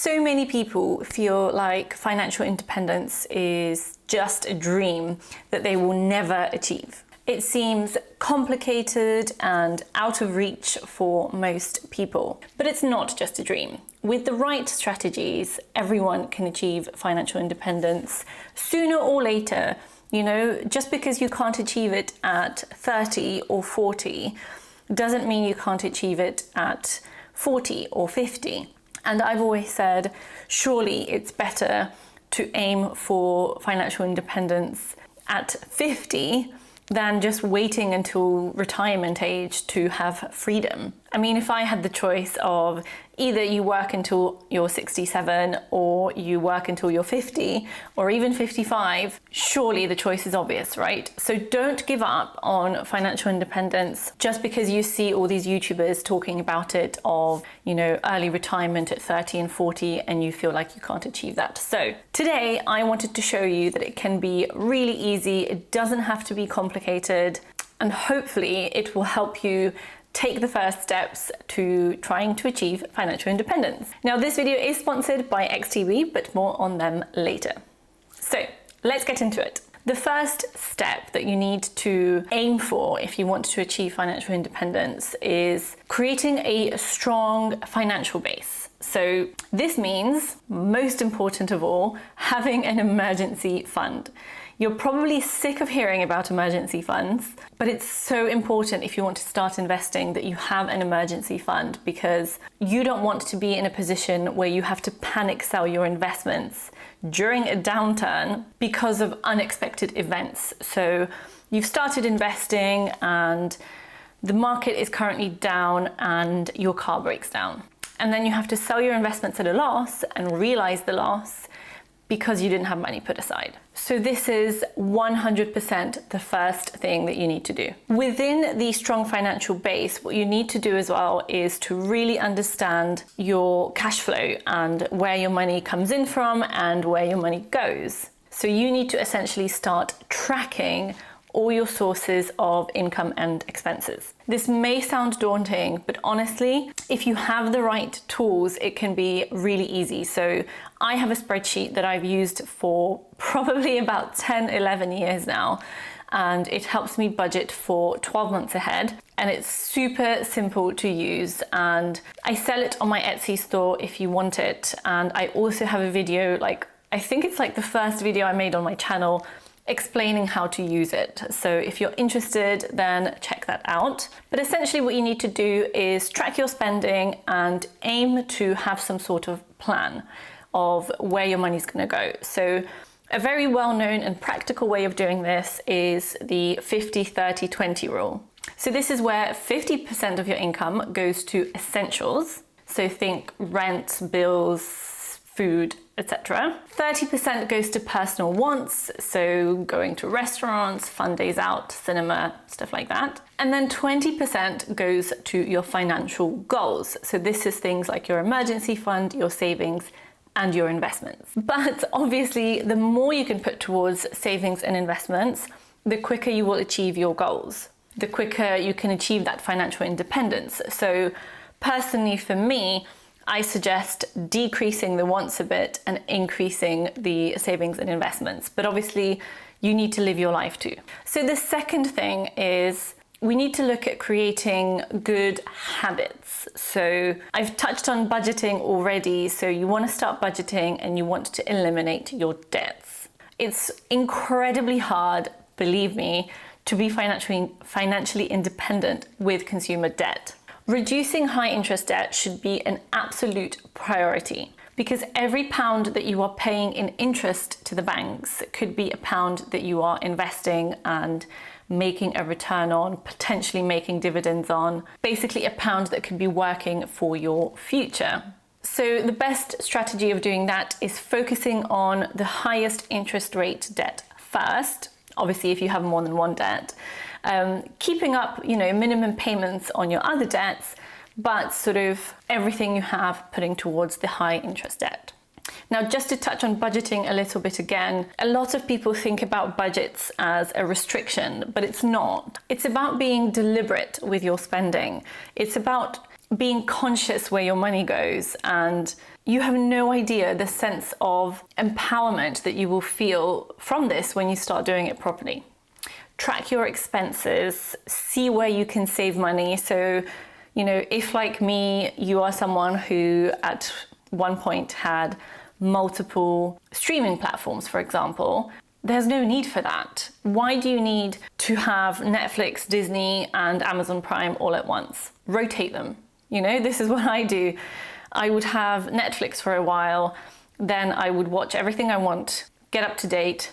So many people feel like financial independence is just a dream that they will never achieve. It seems complicated and out of reach for most people, but it's not just a dream. With the right strategies, everyone can achieve financial independence sooner or later. You know, just because you can't achieve it at 30 or 40 doesn't mean you can't achieve it at 40 or 50. And I've always said, surely it's better to aim for financial independence at 50 than just waiting until retirement age to have freedom. I mean, if I had the choice of either you work until you're 67 or you work until you're 50 or even 55, surely the choice is obvious, right? So don't give up on financial independence just because you see all these YouTubers talking about it of, you know, early retirement at 30 and 40 and you feel like you can't achieve that. So today I wanted to show you that it can be really easy. It doesn't have to be complicated, and hopefully it will help you take the first steps to trying to achieve financial independence. Now, this video is sponsored by XTB, but more on them later. So let's get into it. The first step that you need to aim for if you want to achieve financial independence is creating a strong financial base. So this means, most important of all, having an emergency fund. You're probably sick of hearing about emergency funds, but it's so important if you want to start investing that you have an emergency fund, because you don't want to be in a position where you have to panic sell your investments during a downturn because of unexpected events. So you've started investing and the market is currently down and your car breaks down. And then you have to sell your investments at a loss and realize the loss because you didn't have money put aside. So this is 100% the first thing that you need to do. Within the strong financial base, what you need to do as well is to really understand your cash flow and where your money comes in from and where your money goes. So you need to essentially start tracking all your sources of income and expenses. This may sound daunting, but honestly, if you have the right tools, it can be really easy. So I have a spreadsheet that I've used for probably about 10, 11 years now, and it helps me budget for 12 months ahead. And it's super simple to use, and I sell it on my Etsy store if you want it. And I also have a video, I think it's like the first video I made on my channel explaining how to use it. So if you're interested, then check that out. But essentially what you need to do is track your spending and aim to have some sort of plan of where your money's going to go. So a very well-known and practical way of doing this is the 50-30-20 rule. So this is where 50% of your income goes to essentials. So think rent, bills, food, etc. 30% goes to personal wants, so going to restaurants, fun days out, cinema, stuff like that. And then 20% goes to your financial goals. So this is things like your emergency fund, your savings, and your investments. But obviously, the more you can put towards savings and investments, the quicker you will achieve your goals, the quicker you can achieve that financial independence. So personally for me, I suggest decreasing the wants a bit and increasing the savings and investments. But obviously, you need to live your life too. So the second thing is we need to look at creating good habits. So I've touched on budgeting already. So you want to start budgeting and you want to eliminate your debts. It's incredibly hard, believe me, to be financially independent with consumer debt. Reducing high interest debt should be an absolute priority, because every pound that you are paying in interest to the banks could be a pound that you are investing and making a return on, potentially making dividends on, basically a pound that could be working for your future. So the best strategy of doing that is focusing on the highest interest rate debt first. Obviously, if you have more than one debt, keeping up, minimum payments on your other debts, but sort of everything you have putting towards the high interest debt. Now, just to touch on budgeting a little bit again, a lot of people think about budgets as a restriction, but it's not. It's about being deliberate with your spending. It's about being conscious where your money goes, and you have no idea the sense of empowerment that you will feel from this when you start doing it properly. Track your expenses, see where you can save money. So, if like me, you are someone who at one point had multiple streaming platforms, for example, there's no need for that. Why do you need to have Netflix, Disney, and Amazon Prime all at once? Rotate them. This is what I do. I would have Netflix for a while, then I would watch everything I want, get up to date,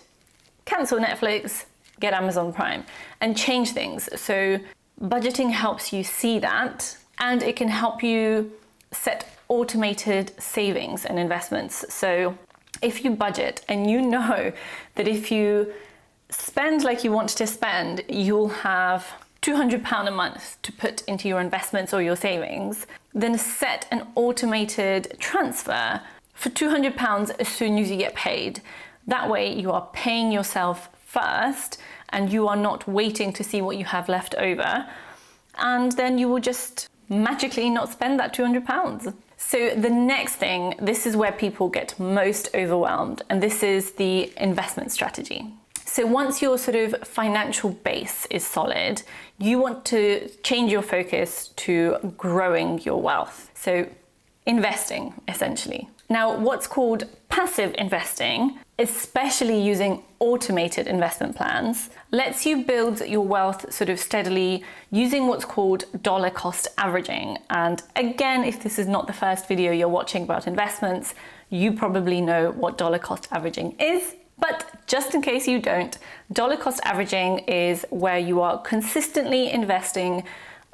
cancel Netflix, get Amazon Prime, and change things. So budgeting helps you see that, and it can help you set automated savings and investments. So if you budget and you know that if you spend like you want to spend, you'll have £200 a month to put into your investments or your savings, then set an automated transfer for £200 as soon as you get paid. That way you are paying yourself first and you are not waiting to see what you have left over. And then you will just magically not spend that £200. So the next thing, this is where people get most overwhelmed, and this is the investment strategy. So once your sort of financial base is solid, you want to change your focus to growing your wealth. So investing, essentially. Now, what's called passive investing, especially using automated investment plans, lets you build your wealth sort of steadily using what's called dollar cost averaging. And again, if this is not the first video you're watching about investments, you probably know what dollar cost averaging is. But just in case you don't, dollar cost averaging is where you are consistently investing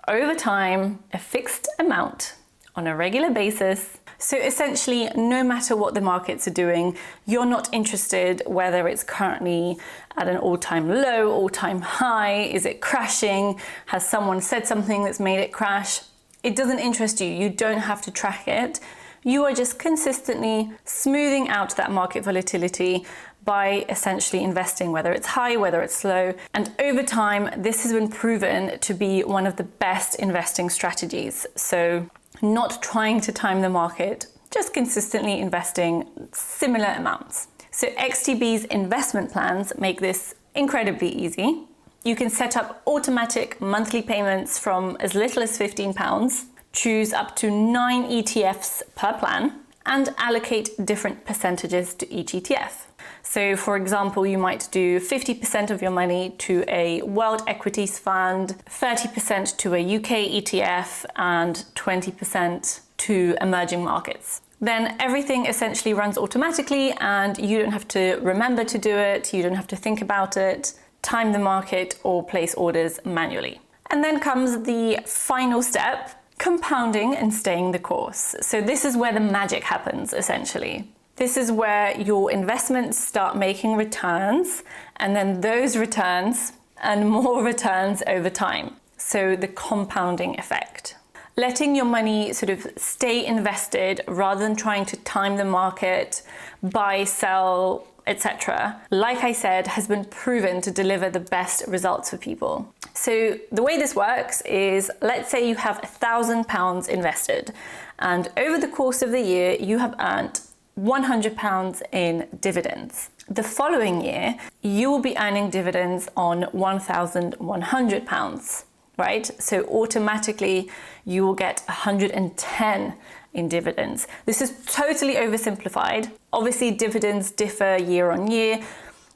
over time a fixed amount on a regular basis. So essentially, no matter what the markets are doing, you're not interested whether it's currently at an all-time low, all-time high, is it crashing, has someone said something that's made it crash? It doesn't interest you, you don't have to track it. You are just consistently smoothing out that market volatility by essentially investing, whether it's high, whether it's low. And over time, this has been proven to be one of the best investing strategies. So not trying to time the market, just consistently investing similar amounts. So XTB's investment plans make this incredibly easy. You can set up automatic monthly payments from as little as £15, choose up to 9 ETFs per plan, and allocate different percentages to each ETF. So for example, you might do 50% of your money to a world equities fund, 30% to a UK ETF, and 20% to emerging markets. Then everything essentially runs automatically and you don't have to remember to do it, you don't have to think about it, time the market, or place orders manually. And then comes the final step, compounding and staying the course. So this is where the magic happens, essentially. This is where your investments start making returns, and then those returns and more returns over time. So the compounding effect. Letting your money sort of stay invested rather than trying to time the market, buy, sell, etc., like I said, has been proven to deliver the best results for people. So the way this works is, let's say you have £1,000 invested, and over the course of the year, you have earned £100 in dividends. The following year, you will be earning dividends on £1,100, right? So automatically, you will get 110 in dividends. This is totally oversimplified. Obviously, dividends differ year on year,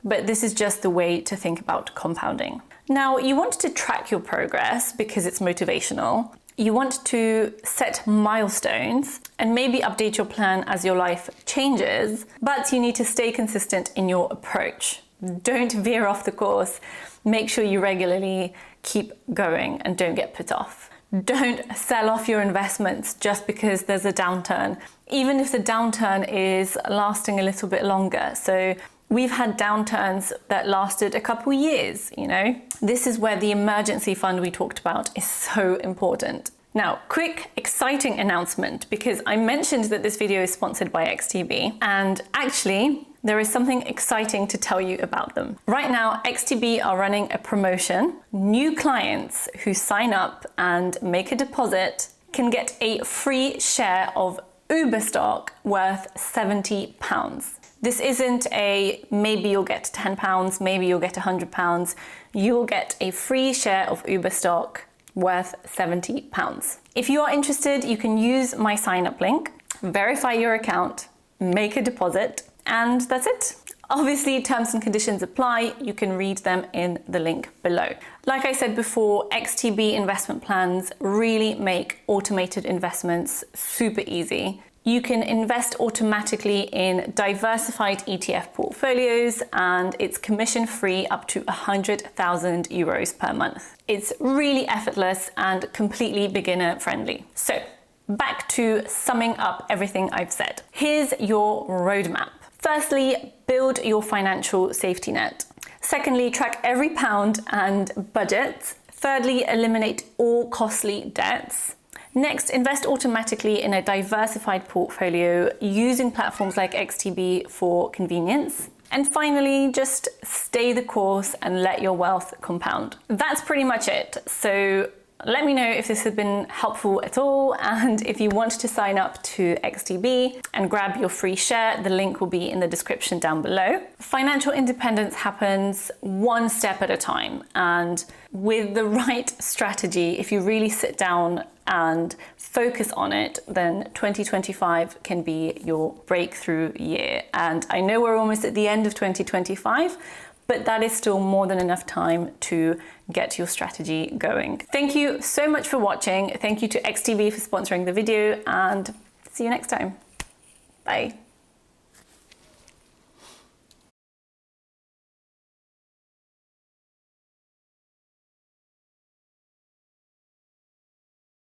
but this is just the way to think about compounding. Now, you want to track your progress because it's motivational. You want to set milestones and maybe update your plan as your life changes, but you need to stay consistent in your approach. Don't veer off the course. Make sure you regularly keep going and don't get put off. Don't sell off your investments just because there's a downturn, even if the downturn is lasting a little bit longer. So we've had downturns that lasted a couple years, This is where the emergency fund we talked about is so important. Now, quick, exciting announcement, because I mentioned that this video is sponsored by XTB, and actually, there is something exciting to tell you about them. Right now, XTB are running a promotion. New clients who sign up and make a deposit can get a free share of Uber stock worth £70. This isn't a maybe you'll get £10, maybe you'll get £100. You'll get a free share of Uber stock worth £70. If you are interested, you can use my sign up link, verify your account, make a deposit, and that's it. Obviously, terms and conditions apply. You can read them in the link below. Like I said before, XTB investment plans really make automated investments super easy. You can invest automatically in diversified ETF portfolios, and it's commission-free up to €100,000 per month. It's really effortless and completely beginner-friendly. So, back to summing up everything I've said. Here's your roadmap. Firstly, build your financial safety net. Secondly, track every pound and budget. Thirdly, eliminate all costly debts. Next, invest automatically in a diversified portfolio using platforms like XTB for convenience. And finally, just stay the course and let your wealth compound. That's pretty much it. So let me know if this has been helpful at all, and if you want to sign up to XTB and grab your free share, the link will be in the description down below. Financial independence happens one step at a time, and with the right strategy, if you really sit down and focus on it, then 2025 can be your breakthrough year. And I know we're almost at the end of 2025, but that is still more than enough time to get your strategy going. Thank you so much for watching. Thank you to XTB for sponsoring the video, and see you next time. Bye.